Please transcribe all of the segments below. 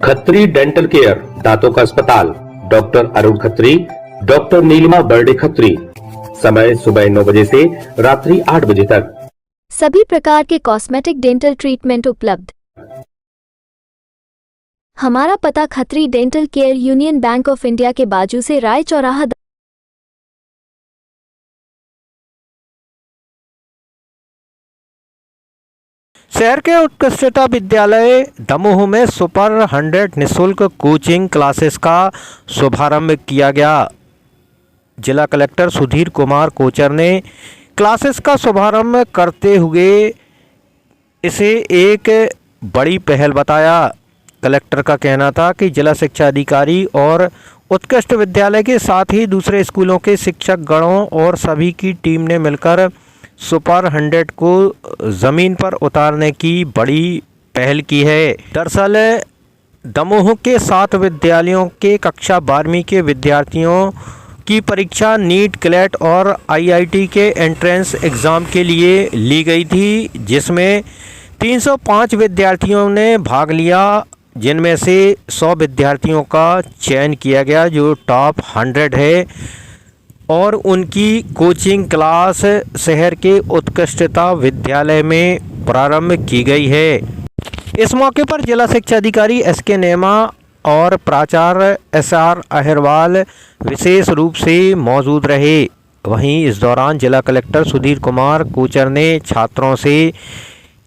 Khatri dental care, दांतों का अस्पताल, डॉक्टर अरुण खत्री, डॉक्टर नीलिमा बर्डे खत्री। समय सुबह 9 बजे से रात्रि 8 बजे तक। सभी प्रकार के कॉस्मेटिक डेंटल ट्रीटमेंट उपलब्ध। हमारा पता Khatri dental care, union bank of India के बाजू से, राय चौराहा। शहर के उत्कृष्टता विद्यालय दमोह में सुपर 100 निःशुल्क कोचिंग क्लासेस का शुभारंभ किया गया। जिला कलेक्टर सुधीर कुमार कोचर ने क्लासेस का शुभारंभ करते हुए इसे एक बड़ी पहल बताया। कलेक्टर का कहना था कि जिला शिक्षा अधिकारी और उत्कृष्ट विद्यालय के साथ ही दूसरे स्कूलों के शिक्षक गणों और सभी की टीम ने मिलकर सुपर 100 को ज़मीन पर उतारने की बड़ी पहल की है। दरअसल दमोह के 7 विद्यालयों के कक्षा 12वीं के विद्यार्थियों की परीक्षा नीट, क्लैट और आईआईटी के एंट्रेंस एग्ज़ाम के लिए ली गई थी, जिसमें 305 विद्यार्थियों ने भाग लिया, जिनमें से 100 विद्यार्थियों का चयन किया गया जो टॉप 100 है और उनकी कोचिंग क्लास शहर के उत्कृष्टता विद्यालय में प्रारंभ की गई है। इस मौके पर जिला शिक्षा अधिकारी एसके नेमा और प्राचार्य एसआर अहिरवाल विशेष रूप से मौजूद रहे। वहीं इस दौरान जिला कलेक्टर सुधीर कुमार कोचर ने छात्रों से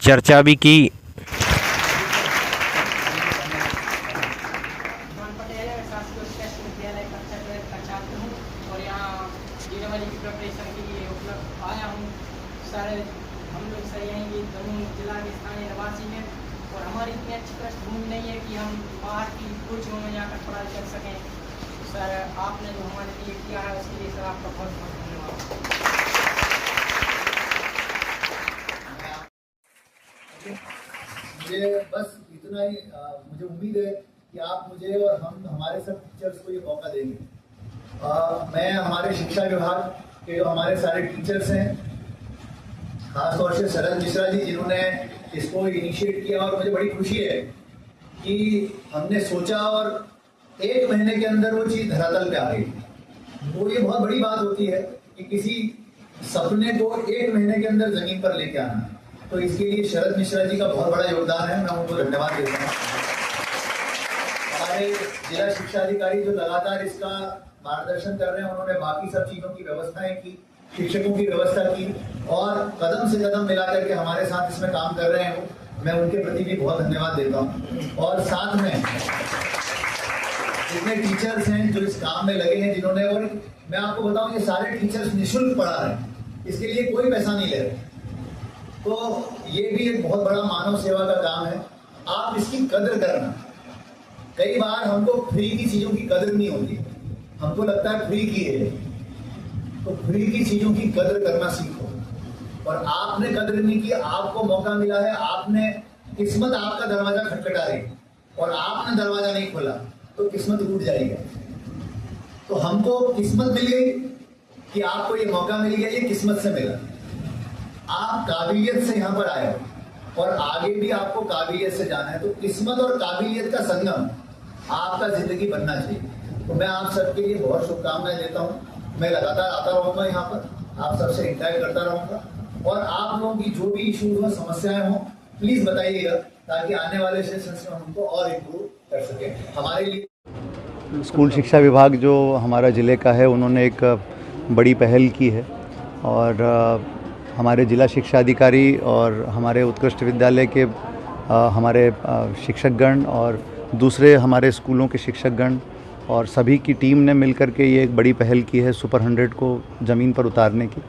चर्चा भी की। प्रिपरेशन के लिए उपलब्ध आया हूँ। सर हम लोग सर यहीं दमोह जिला के स्थानीय निवासी हैं और हमारी इतनी अच्छी पृष्ठभूमि नहीं है कि हम बाहर की कोचिंगों में जाकर पढ़ाई कर सकें। सर आपने जो हमारे लिए किया है उसके लिए सर आपका बहुत बहुत धन्यवाद। मुझे बस इतना ही मुझे उम्मीद है कि आप मुझे और हम हमारे सब टीचर्स को ये मौका देंगे। मैं हमारे शिक्षा विभाग के जो हमारे सारे टीचर्स हैं, खासतौर से शरद मिश्रा जी जिन्होंने इसको इनिशिएट किया, और मुझे बड़ी खुशी है कि हमने सोचा और 1 महीने के अंदर वो चीज़ धरातल पे आ गई। तो ये बहुत बड़ी बात होती है कि किसी सपने को 1 महीने के अंदर जमीन पर लेके आना। तो इसके लिए शरद मिश्रा जी का बहुत बड़ा योगदान है, मैं उनको धन्यवाद देता हूँ। हमारे जिला शिक्षा अधिकारी जो लगातार इसका मार्गदर्शन कर रहे हैं, उन्होंने बाकी सब चीज़ों की व्यवस्थाएं की, शिक्षकों की व्यवस्था की और कदम से कदम मिला करके हमारे साथ इसमें काम कर रहे हैं। मैं उनके प्रति भी बहुत धन्यवाद देता हूँ। और साथ में जितने टीचर्स हैं जो इस काम में लगे हैं, जिन्होंने, और मैं आपको बताऊं ये सारे टीचर्स निःशुल्क पढ़ा रहे हैं, इसके लिए कोई पैसा नहीं ले रहे। तो ये भी एक बहुत बड़ा मानव सेवा का काम है। आप इसकी कदर करना। कई बार हमको फ्री की चीज़ों की कदर नहीं होती, हमको लगता है फ्री की है, तो फ्री की चीजों की कदर करना सीखो। और आपने कदर नहीं की, आपको मौका मिला है, आपने किस्मत आपका दरवाजा खटखटा रही और आपने दरवाजा नहीं खोला तो किस्मत टूट जाएगी। तो हमको किस्मत मिल गई कि आपको ये मौका मिल गया, ये किस्मत से मिला। आप काबिलियत से यहाँ पर आए हो और आगे भी आपको काबिलियत से जाना है, तो किस्मत और काबिलियत का संगम आपका जिंदगी बनना चाहिए। तो मैं आप सबके लिए बहुत शुभकामनाएं देता हूँ। मैं लगातार आता रहूँगा यहाँ पर, आप सबसे इंटरेक्ट करता रहूँगा और आप लोगों की जो भी इशूज हो, समस्याएं हो, प्लीज बताइएगा ताकि आने वाले सेशंस में हमको और इम्प्रूव कर सके। हमारे लिए स्कूल शिक्षा विभाग जो हमारा ज़िले का है, उन्होंने एक बड़ी पहल की है और हमारे जिला शिक्षा अधिकारी और हमारे उत्कृष्ट विद्यालय के हमारे शिक्षकगण और दूसरे हमारे स्कूलों के शिक्षकगण और सभी की टीम ने मिलकर के ये एक बड़ी पहल की है सुपर 100 को ज़मीन पर उतारने की।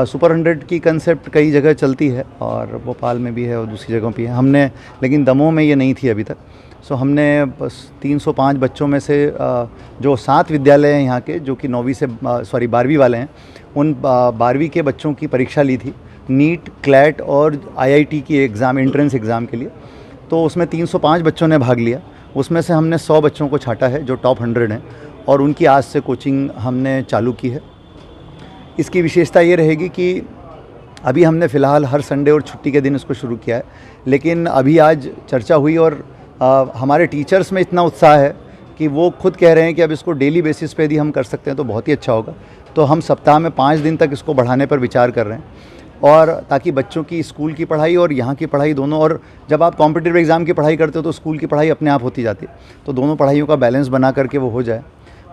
सुपर 100 की कंसेप्ट कई जगह चलती है और भोपाल में भी है और दूसरी जगहों भी है। हमने, लेकिन दमोह में ये नहीं थी अभी तक। सो हमने बस 305 बच्चों में से जो 7 विद्यालय हैं यहाँ के, जो कि 9वीं से 12वीं वाले हैं, उन 12वीं के बच्चों की परीक्षा ली थी नीट, क्लैट और आईआईटी की एग्ज़ाम, एंट्रेंस एग्ज़ाम के लिए। तो उसमें 305 बच्चों ने भाग लिया। उसमें से हमने 100 बच्चों को छांटा है जो टॉप 100 हैं और उनकी आज से कोचिंग हमने चालू की है। इसकी विशेषता ये रहेगी कि अभी हमने फ़िलहाल हर संडे और छुट्टी के दिन इसको शुरू किया है, लेकिन अभी आज चर्चा हुई और हमारे टीचर्स में इतना उत्साह है कि वो खुद कह रहे हैं कि अब इसको डेली बेसिस पे यदि हम कर सकते हैं तो बहुत ही अच्छा होगा। तो हम सप्ताह में 5 दिन तक इसको बढ़ाने पर विचार कर रहे हैं, और ताकि बच्चों की स्कूल की पढ़ाई और यहाँ की पढ़ाई दोनों, और जब आप कॉम्पिटिटिव एग्ज़ाम की पढ़ाई करते हो तो स्कूल की पढ़ाई अपने आप होती जाती है, तो दोनों पढ़ाइयों का बैलेंस बना करके वो हो जाए।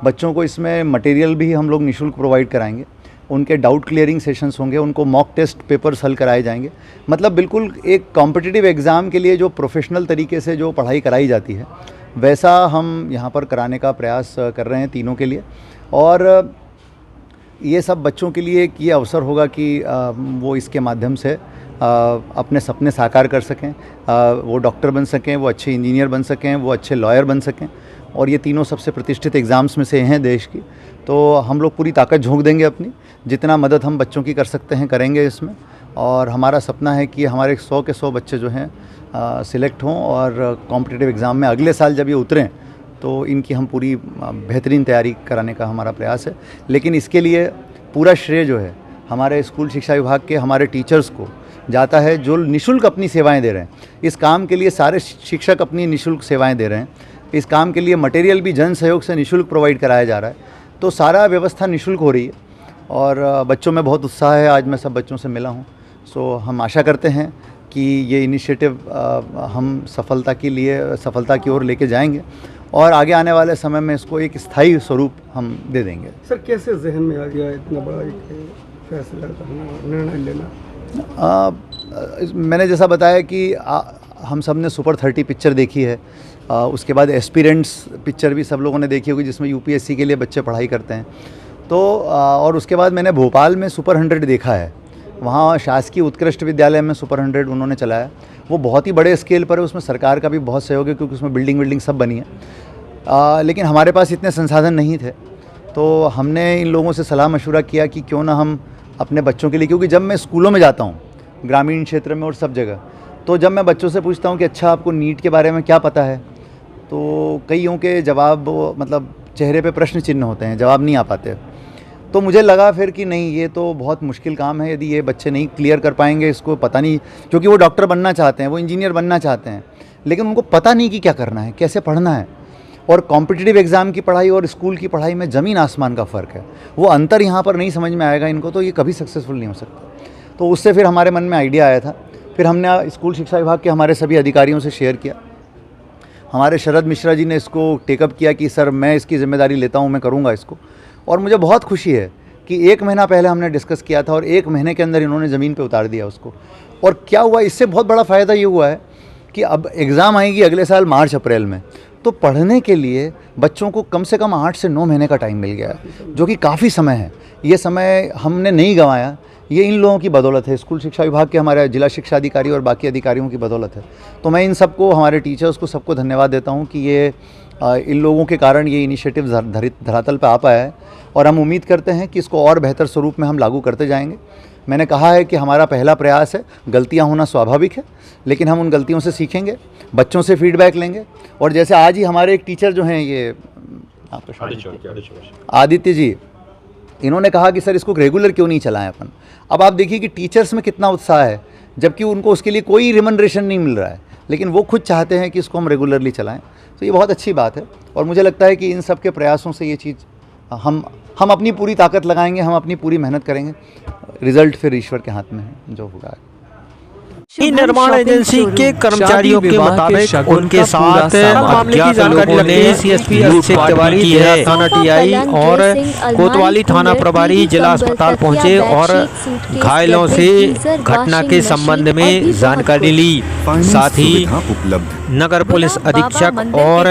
बच्चों को इसमें मटेरियल भी हम लोग निःशुल्क प्रोवाइड कराएंगे, उनके डाउट क्लियरिंग सेशंस होंगे, उनको मॉक टेस्ट पेपर्स हल कराए जाएंगे। मतलब बिल्कुल एक कॉम्पिटिटिव एग्ज़ाम के लिए जो प्रोफेशनल तरीके से जो पढ़ाई कराई जाती है वैसा हम यहाँ पर कराने का प्रयास कर रहे हैं तीनों के लिए। और ये सब बच्चों के लिए एक ये अवसर होगा कि वो इसके माध्यम से अपने सपने साकार कर सकें, वो डॉक्टर बन सकें, वो अच्छे इंजीनियर बन सकें, वो अच्छे लॉयर बन सकें। और ये तीनों सबसे प्रतिष्ठित एग्ज़ाम्स में से हैं देश की, तो हम लोग पूरी ताकत झोंक देंगे अपनी, जितना मदद हम बच्चों की कर सकते हैं करेंगे इसमें। और हमारा सपना है कि हमारे 100 के 100 बच्चे जो हैं सिलेक्ट हों और कॉम्पिटिटिव एग्ज़ाम में अगले साल जब ये उतरें तो इनकी हम पूरी बेहतरीन तैयारी कराने का हमारा प्रयास है। लेकिन इसके लिए पूरा श्रेय जो है हमारे स्कूल शिक्षा विभाग के हमारे टीचर्स को जाता है, जो निःशुल्क अपनी सेवाएं दे रहे हैं। इस काम के लिए सारे शिक्षक अपनी निःशुल्क सेवाएं दे रहे हैं। इस काम के लिए मटेरियल भी जन सहयोग से निःशुल्क प्रोवाइड कराया जा रहा है, तो सारा व्यवस्था निःशुल्क हो रही है और बच्चों में बहुत उत्साह है। आज मैं सब बच्चों से मिला हूँ, सो हम आशा करते हैं कि ये इनिशिएटिव हम सफलता की ओर लेके जाएंगे और आगे आने वाले समय में इसको एक स्थायी स्वरूप हम दे देंगे। सर, कैसे जहन में आ गया इतना बड़ा एक फैसला करना, निर्णय लेना? मैंने जैसा बताया कि हम सब ने सुपर 30 पिक्चर देखी है, उसके बाद एस्पिरेंट्स पिक्चर भी सब लोगों ने देखी होगी जिसमें यूपीएससी के लिए बच्चे पढ़ाई करते हैं। तो और उसके बाद मैंने भोपाल में सुपर 100 देखा है, वहाँ शासकीय उत्कृष्ट विद्यालय में सुपर 100 उन्होंने चलाया। वो बहुत ही बड़े स्केल पर है, उसमें सरकार का भी बहुत सहयोग है क्योंकि उसमें बिल्डिंग सब बनी है। लेकिन हमारे पास इतने संसाधन नहीं थे, तो हमने इन लोगों से सलाह मशवरा किया कि क्यों ना हम अपने बच्चों के लिए, क्योंकि जब मैं स्कूलों में जाता हूँ ग्रामीण क्षेत्र में और सब जगह, तो जब मैं बच्चों से पूछता हूँ कि अच्छा आपको नीट के बारे में क्या पता है, तो कईयों के जवाब मतलब चेहरे पे प्रश्न चिन्ह होते हैं, जवाब नहीं आ पाते। तो मुझे लगा फिर कि नहीं, ये तो बहुत मुश्किल काम है, यदि ये बच्चे नहीं क्लियर कर पाएंगे इसको, पता नहीं, क्योंकि वो डॉक्टर बनना चाहते हैं, वो इंजीनियर बनना चाहते हैं, लेकिन उनको पता नहीं कि क्या करना है, कैसे पढ़ना है। और कॉम्पिटिटिव एग्ज़ाम की पढ़ाई और स्कूल की पढ़ाई में ज़मीन आसमान का फ़र्क है। वो अंतर यहाँ पर नहीं समझ में आएगा इनको, तो ये कभी सक्सेसफुल नहीं हो सकता। तो उससे फिर हमारे मन में आइडिया आया था, फिर हमने स्कूल शिक्षा विभाग के हमारे सभी अधिकारियों से शेयर किया। हमारे शरद मिश्रा जी ने इसको टेकअप किया कि सर मैं इसकी ज़िम्मेदारी लेता हूँ, मैं करूँगा इसको। और मुझे बहुत खुशी है कि 1 महीना पहले हमने डिस्कस किया था और 1 महीने के अंदर इन्होंने ज़मीन पे उतार दिया उसको। और क्या हुआ, इससे बहुत बड़ा फ़ायदा ये हुआ है कि अब एग्ज़ाम आएगी अगले साल मार्च अप्रैल में, तो पढ़ने के लिए बच्चों को कम से कम 8 से 9 महीने का टाइम मिल गया है, जो कि काफ़ी समय है। ये समय हमने नहीं गंवाया, ये इन लोगों की बदौलत है, स्कूल शिक्षा विभाग के हमारे जिला शिक्षा अधिकारी और बाकी अधिकारियों की बदौलत है। तो मैं इन सबको, हमारे टीचर्स को, सबको धन्यवाद देता हूँ कि ये इन लोगों के कारण ये इनिशिएटिव धरातल पर आ पाया है और हम उम्मीद करते हैं कि इसको और बेहतर स्वरूप में हम लागू करते जाएंगे। मैंने कहा है कि हमारा पहला प्रयास है, गलतियां होना स्वाभाविक है, लेकिन हम उन गलतियों से सीखेंगे, बच्चों से फीडबैक लेंगे। और जैसे आज ही हमारे एक टीचर जो हैं, ये आदित्य जी, इन्होंने कहा कि सर इसको रेगुलर क्यों नहीं चलाएं अपन। अब आप देखिए कि टीचर्स में कितना उत्साह है, जबकि उनको उसके लिए कोई रिमनरेशन नहीं मिल रहा है, लेकिन वो खुद चाहते हैं कि इसको हम रेगुलरली चलाएं। तो ये बहुत अच्छी बात है और मुझे लगता है कि इन सब के प्रयासों से ये चीज़ हम अपनी पूरी ताकत लगाएंगे, हम अपनी पूरी मेहनत करेंगे। रिजल्ट फिर ईश्वर के हाथ में है, जो होगा। निर्माण एजेंसी के कर्मचारियों के मुताबिक उनके साथ मामले की जानकारी लगने सीएसपी अभिषेक तिवारी है, थाना टीआई और कोतवाली थाना प्रभारी जिला अस्पताल पहुंचे और घायलों से घटना के संबंध में जानकारी ली। साथ ही नगर पुलिस अधीक्षक और